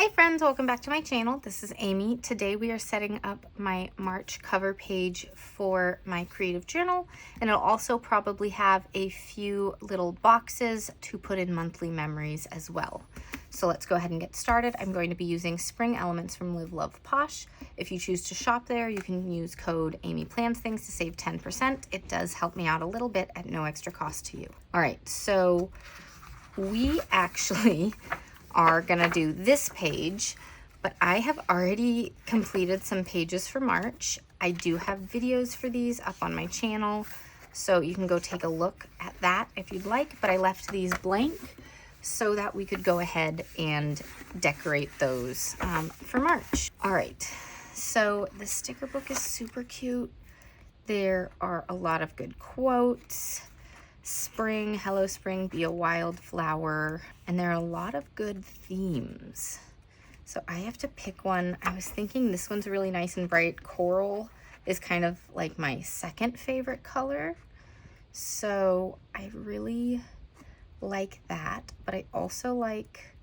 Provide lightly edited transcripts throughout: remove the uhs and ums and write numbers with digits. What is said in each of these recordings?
Hey friends, welcome back to my channel. This is Amy. Today we are setting up my March cover page for my creative journal, and it'll also probably have a few little boxes to put in monthly memories as well. So let's go ahead and get started. I'm going to be using Spring Elements from Love Posh. If you choose to shop there, you can use code AmyPlansThings to save 10%. It does help me out a little bit at no extra cost to you. All right, so we actually are gonna do this page, but I have already completed some pages for March. I do have videos for these up on my channel, so you can go take a look at that if you'd like, but I left these blank so that we could go ahead and decorate those for March. All right, so the sticker book is super cute. There are a lot of good quotes. Spring, hello spring, be a wildflower, and there are a lot of good themes. So I have to pick one. I was thinking this one's really nice and bright. Coral is kind of like my second favorite color, so I really like that, but I also like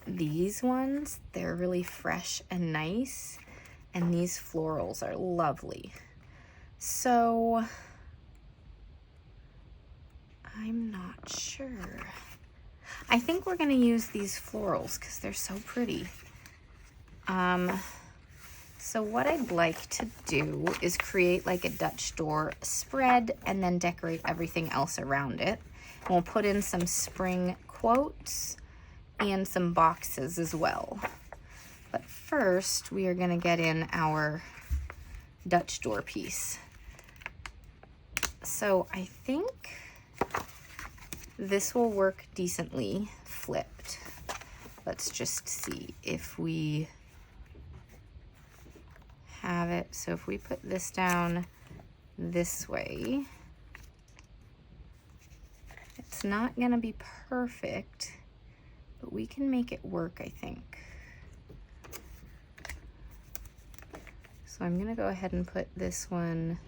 these ones. They're really fresh and nice, and these florals are lovely. So I'm not sure. I think we're gonna use these florals because they're so pretty. So what I'd like to do is create like a Dutch door spread and then decorate everything else around it. And we'll put in some spring quotes and some boxes as well. But first, we are gonna get in our Dutch door piece. So I think this will work decently flipped. Let's just see if we have it. So if we put this down this way, it's not gonna be perfect, but we can make it work, I think. So I'm gonna go ahead and put this one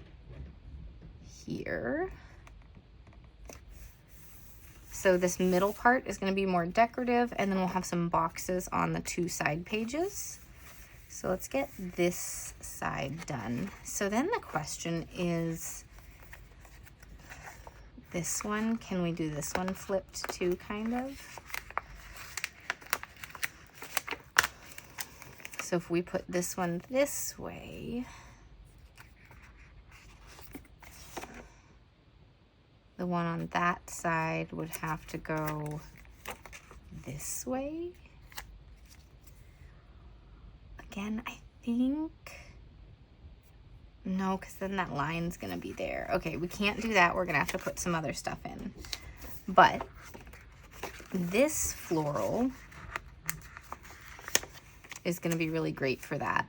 here. So this middle part is going to be more decorative, and then we'll have some boxes on the two side pages. So let's get this side done. So then the question is, this one, can we do this one flipped too, kind of? So if we put this one this way, the one on that side would have to go this way. Again, I think, no, because then that line's gonna be there. Okay, we can't do that. We're gonna have to put some other stuff in. But this floral is gonna be really great for that.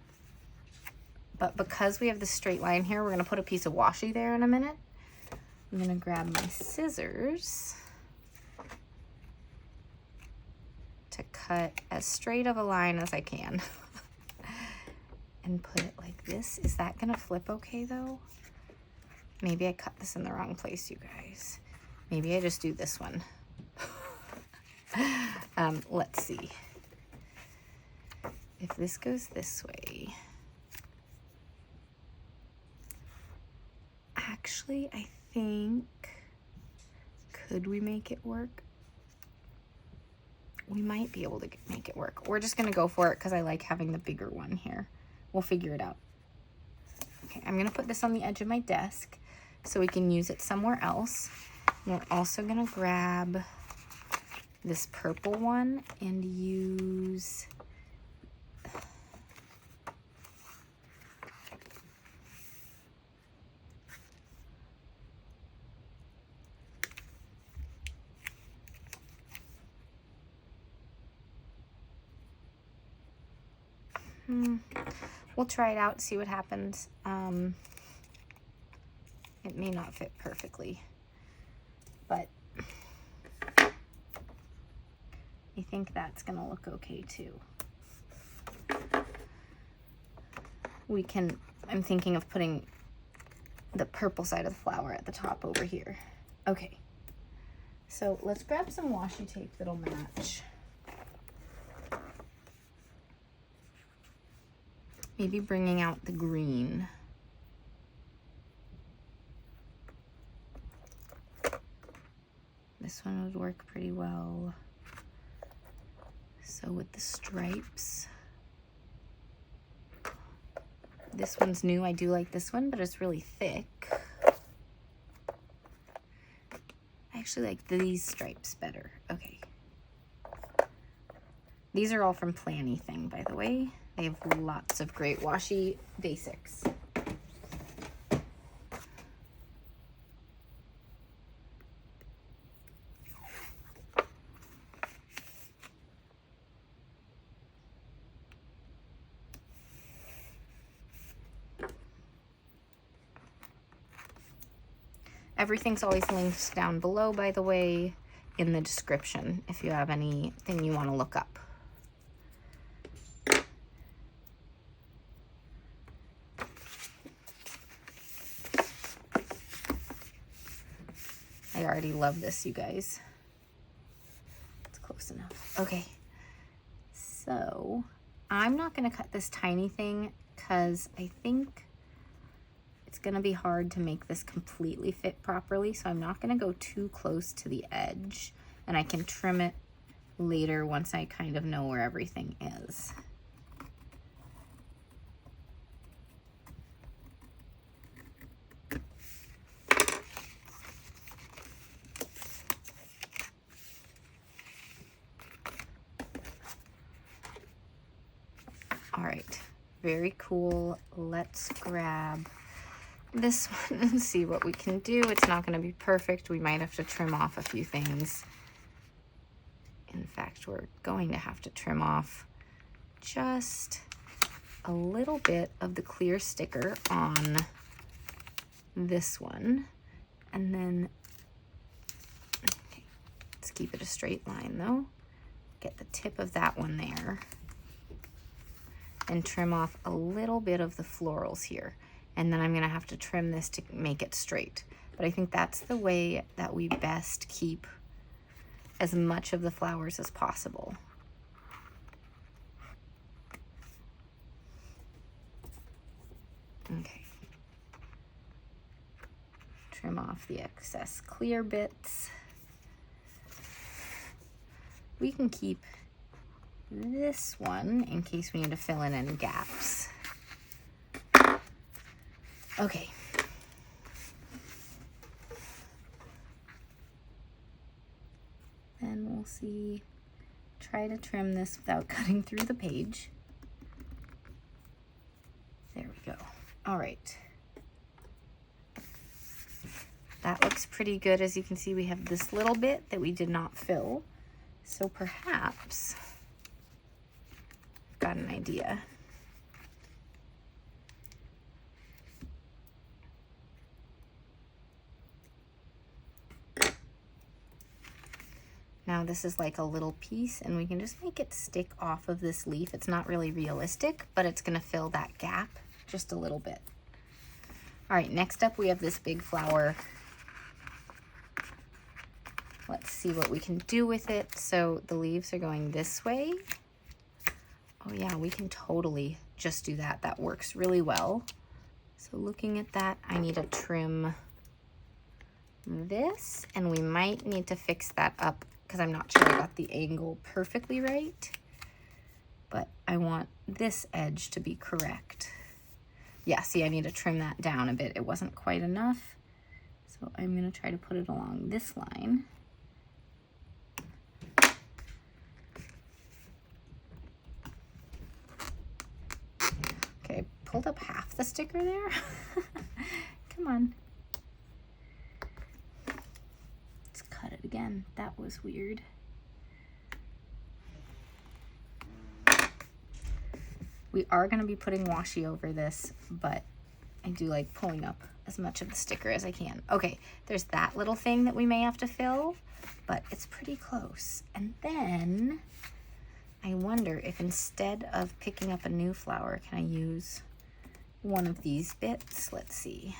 But because we have the straight line here, we're gonna put a piece of washi there in a minute. I'm gonna grab my scissors to cut as straight of a line as I can and put it like this. Is that gonna flip okay though? Maybe I cut this in the wrong place, you guys. Maybe I just do this one. Let's see. If this goes this way, actually, I think, could we make it work? We might be able to make it work. We're just gonna go for it because I like having the bigger one here. We'll figure it out. Okay, I'm gonna put this on the edge of my desk so we can use it somewhere else. And we're also gonna grab this purple one and use we'll try it out, see what happens. It may not fit perfectly, but I think that's gonna look okay too. We can, I'm thinking of putting the purple side of the flower at the top over here. Okay, so let's grab some washi tape that'll match. maybe bringing out the green. This one would work pretty well. So with the stripes. This one's new. I do like this one, but it's really thick. I actually like these stripes better. Okay. These are all from Finalizing, by the way. They have lots of great washi basics. Everything's always linked down below, by the way, in the description if you have anything you want to look up. I already love this, you guys. It's close enough. Okay, so I'm not going to cut this tiny thing because I think it's going to be hard to make this completely fit properly, so I'm not going to go too close to the edge, and I can trim it later once I kind of know where everything is. All right, very cool. Let's grab this one and see what we can do. It's not going to be perfect. We might have to trim off a few things. In fact, we're going to have to trim off just a little bit of the clear sticker on this one. And then, okay, let's keep it a straight line though. Get the tip of that one there. And trim off a little bit of the florals here. And then I'm gonna have to trim this to make it straight. But I think that's the way that we best keep as much of the flowers as possible. Okay. Trim off the excess clear bits. We can keep this one in case we need to fill in any gaps. Okay. Then we'll see, try to trim this without cutting through the page. There we go. All right. That looks pretty good. As you can see, we have this little bit that we did not fill. So perhaps I've got an idea. Now this is like a little piece and we can just make it stick off of this leaf. It's not really realistic, but it's gonna fill that gap just a little bit. All right, next up we have this big flower. Let's see what we can do with it. So the leaves are going this way. Oh yeah, we can totally just do that. That works really well. So looking at that, I need to trim this, and we might need to fix that up because I'm not sure I got the angle perfectly right, but I want this edge to be correct. Yeah, see, I need to trim that down a bit. It wasn't quite enough. So I'm gonna try to put it along this line. Okay, I pulled up half the sticker there. Come on. Cut it again. That was weird. We are going to be putting washi over this, but I do like pulling up as much of the sticker as I can. Okay, there's that little thing that we may have to fill, but it's pretty close. And then I wonder if instead of picking up a new flower, can I use one of these bits? Let's see.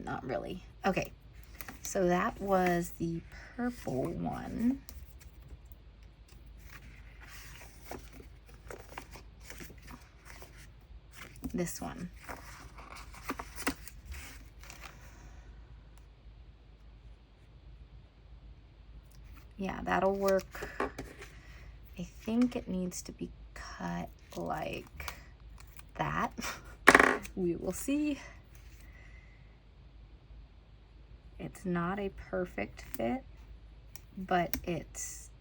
Not really. Okay. So that was the purple one. this one. Yeah, that'll work. I think it needs to be cut like that. We will see. It's not a perfect fit, but it's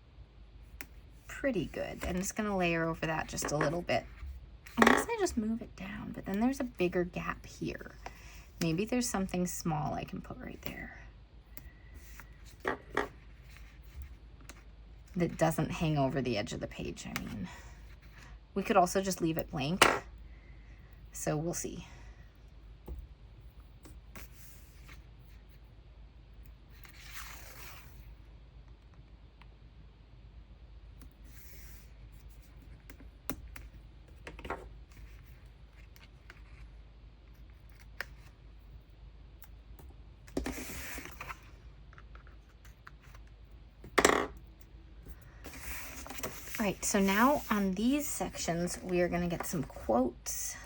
pretty good. And it's gonna layer over that just a little bit. Unless I just move it down, but then there's a bigger gap here. Maybe there's something small I can put right there that doesn't hang over the edge of the page. I mean, we could also just leave it blank. So we'll see. All right, so now on these sections, we are gonna get some quotes.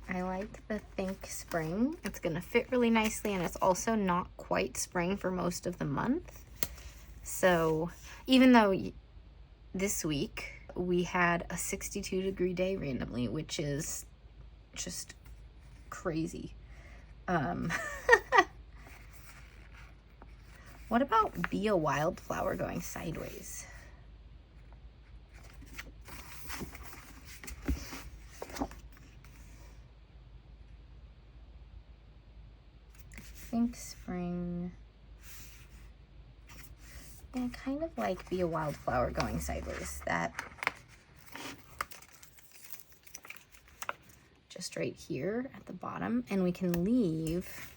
I like the Think Spring. It's gonna fit really nicely, and it's also not quite spring for most of the month. So even though this week we had a 62-degree day randomly, which is just crazy. What about Be a Wildflower going sideways? Think Spring. Yeah, I kind of like Be a Wildflower going sideways. That just right here at the bottom, and we can leave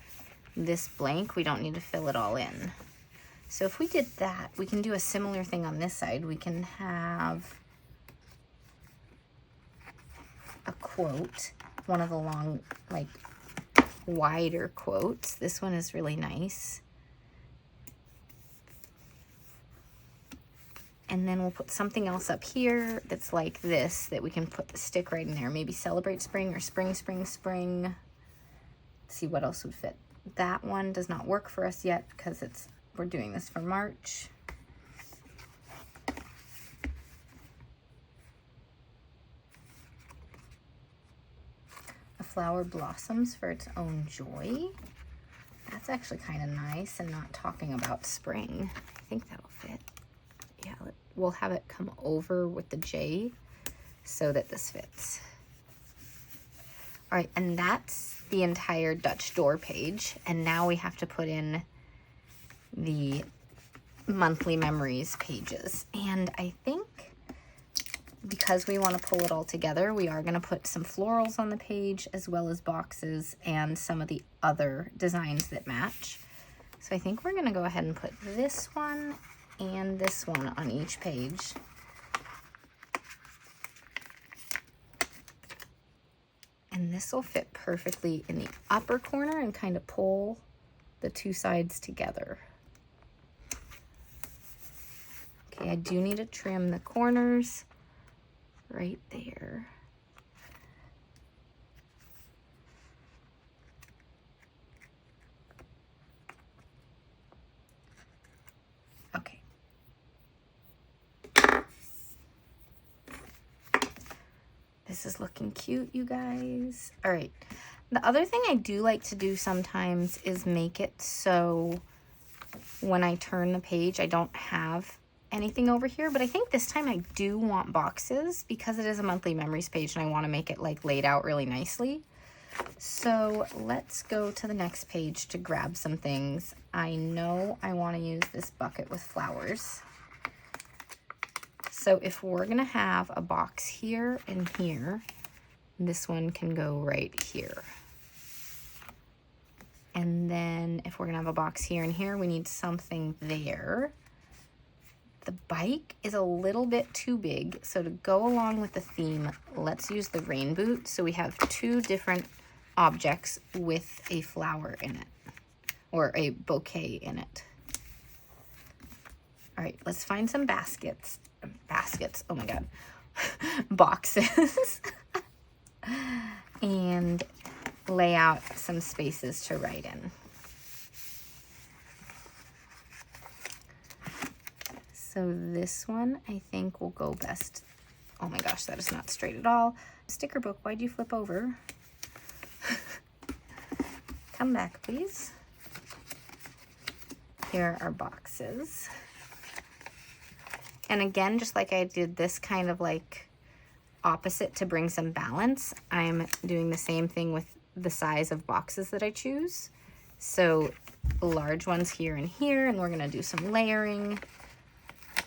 this blank. We don't need to fill it all in. So if we did that, we can do a similar thing on this side. We can have a quote, one of the long, like, wider quotes. This one is really nice. And then we'll put something else up here that's like this, that we can put the stick right in there. Maybe Celebrate Spring or Spring, Spring, Spring. Let's see what else would fit. That one does not work for us yet because we're doing this for March. A flower blossoms for its own joy. That's actually kind of nice and not talking about spring. I think that'll fit. Yeah, we'll have it come over with the J so that this fits. All right, and that's the entire Dutch door page. And now we have to put in the monthly memories pages. And I think because we want to pull it all together, we are going to put some florals on the page as well as boxes and some of the other designs that match. So I think we're going to go ahead and put this one and this one on each page. And this will fit perfectly in the upper corner and kind of pull the two sides together. Okay, I do need to trim the corners right there. Okay. This is looking cute, you guys. All right. The other thing I do like to do sometimes is make it so when I turn the page, I don't have anything over here, but I think this time I do want boxes because it is a monthly memories page and I want to make it like laid out really nicely. So let's go to the next page to grab some things. I know I want to use this bucket with flowers. So if we're going to have a box here and here, this one can go right here. And then if we're going to have a box here and here, we need something there The bike is a little bit too big, so to go along with the theme, let's use the rain boot. So we have two different objects with a flower in it, or a bouquet in it. All right, let's find some baskets, oh my God, boxes, and lay out some spaces to write in. So this one I think will go best. Oh my gosh, that is not straight at all. Sticker book, why'd you flip over? Come back, please. Here are our boxes. And again, just like I did this kind of like opposite to bring some balance, I'm doing the same thing with the size of boxes that I choose. So large ones here and here, and we're gonna do some layering.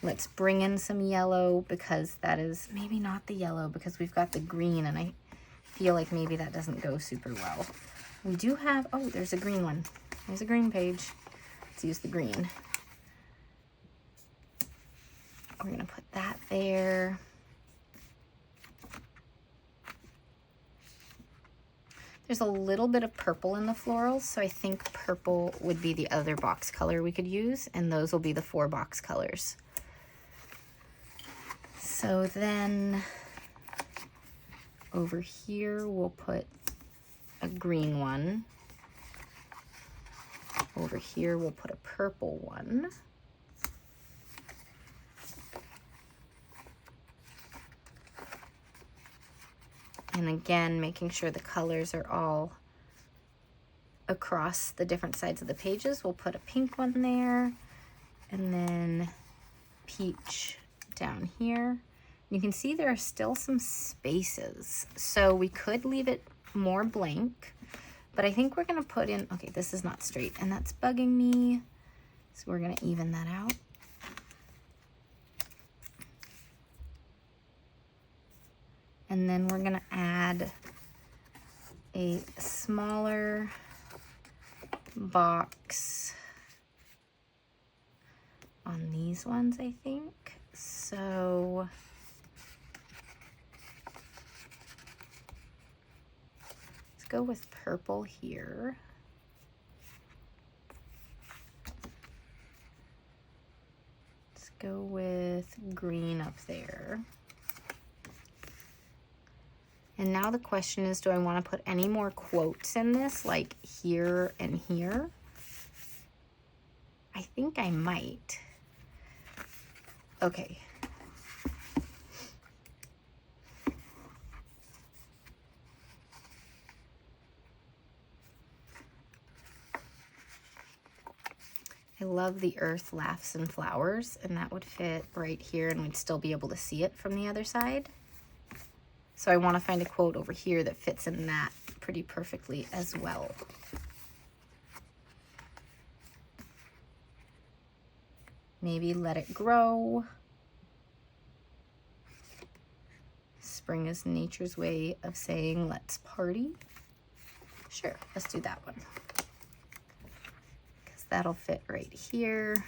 Let's bring in some yellow, because that is maybe not the yellow, because we've got the green, and I feel like maybe that doesn't go super well. We do have, oh, there's a green one. There's a green page. Let's use the green. We're gonna put that there. There's a little bit of purple in the florals, so I think purple would be the other box color we could use, and those will be the 4 box colors. So then over here, we'll put a green one. Over here, we'll put a purple one. And again, making sure the colors are all across the different sides of the pages. We'll put a pink one there, and then peach down here. You can see there are still some spaces, so we could leave it more blank, but I think we're gonna put in, okay, this is not straight, and that's bugging me, so we're gonna even that out. And then we're gonna add a smaller box on these ones, I think. So let's go with purple here. Let's go with green up there. And now the question is, do I want to put any more quotes in this, like here and here? I think I might. Okay. I love the earth, laughs, and flowers, and that would fit right here, and we'd still be able to see it from the other side. So I want to find a quote over here that fits in that pretty perfectly as well. Maybe let it grow. Spring is nature's way of saying let's party. Sure, let's do that one, because that'll fit right here.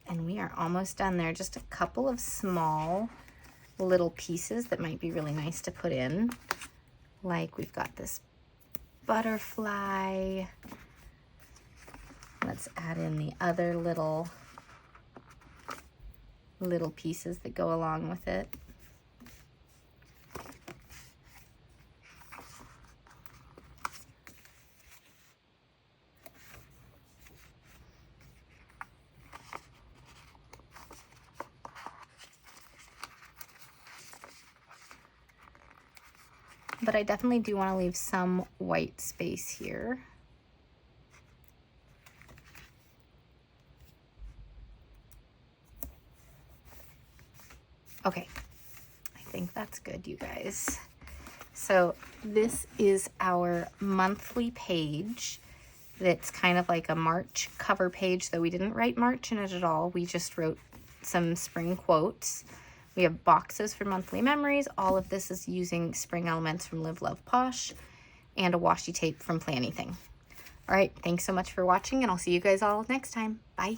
And we are almost done there. Just a couple of small little pieces that might be really nice to put in. Like we've got this butterfly. Let's add in the other little pieces that go along with it. But I definitely do want to leave some white space here. Okay, I think that's good, you guys. So this is our monthly page. That's kind of like a March cover page, though we didn't write March in it at all. We just wrote some spring quotes. We have boxes for monthly memories. All of this is using spring elements from Live, Love Posh, and a washi tape from Finalizing. All right, thanks so much for watching, and I'll see you guys all next time. Bye.